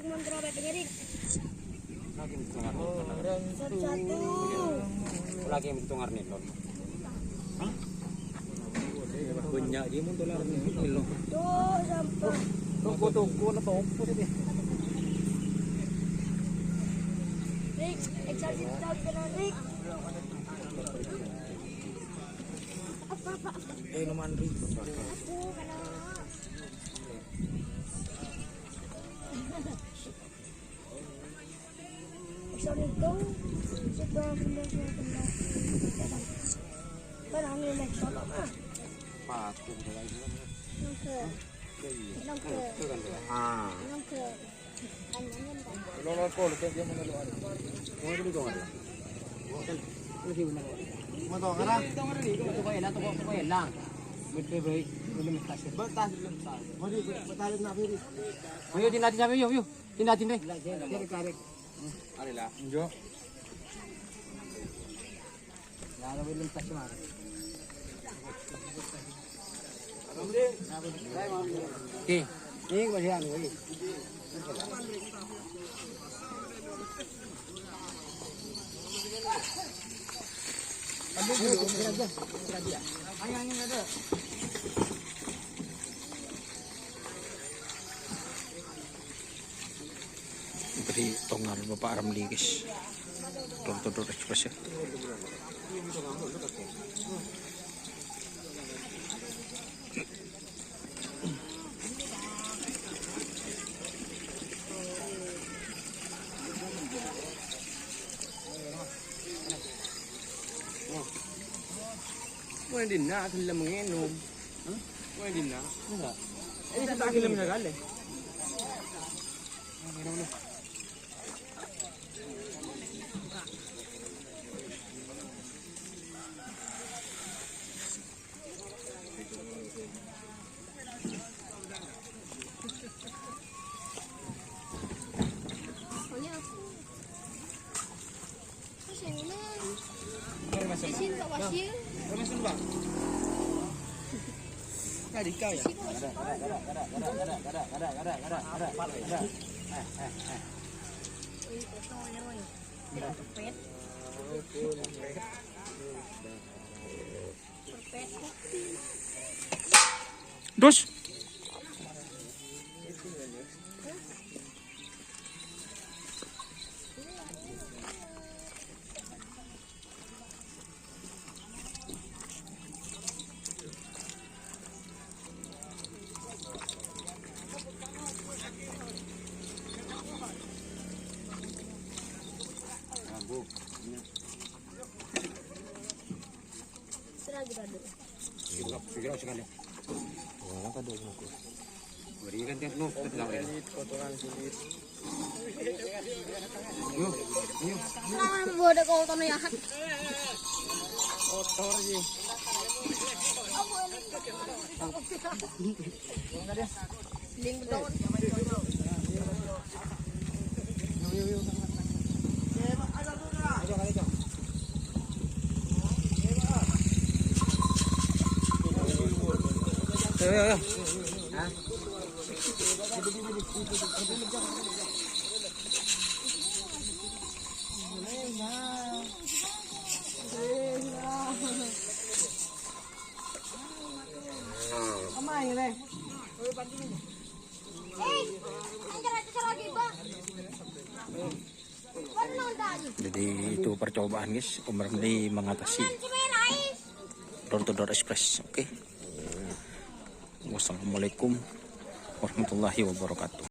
Rik, mantra bapaknya Rik. Lagi mendengar. Satu. Lagi mendengar nih lon. Hah? Banyak dia mau dolar nih lon. Tuh, sampai. Toko na toko sih. Rik, exercise daw ka na Rik. Apa? Naman rin. Ako ka na. Sorry daw. Sige, kunda. Parang yung next one na. Patung lagi. Nangke. Ah. Nangke. Lolo ko lu dia mana lu ada. Mau dulu dong ada. Lagi mana? Mau dong ada. Itu kau elang, kau elang. Betul baik. Belum kasih. Betas belum sah. Mau di betal nak beri. Ayo tindatin sampai yuk. Tindatin deh. Tarik. Ada lah. Jo. Lalu belum kasih mana. Oke, ini masih anu ini. Aduh, kira dia. Ayang ada. Beri tongal Bapak Ramli guys. Door express ya. Mau din na akin lang manginom. Mau din na. Enggak. Sa akin lang nagali. Masuk bang. Tadi kau ya. Dos. Figurau sekali. Oh, kado aku. Berikan tiap nu, tenang ini. Potongan kulit. Yuk. Nah, bodoh kau tanah ya. Kotor sih. Ling betul. Yuk. Ayo. Jadi itu percobaan guys, Om Ramli mengatasi door express. Oke. Wassalamualaikum warahmatullahi wabarakatuh.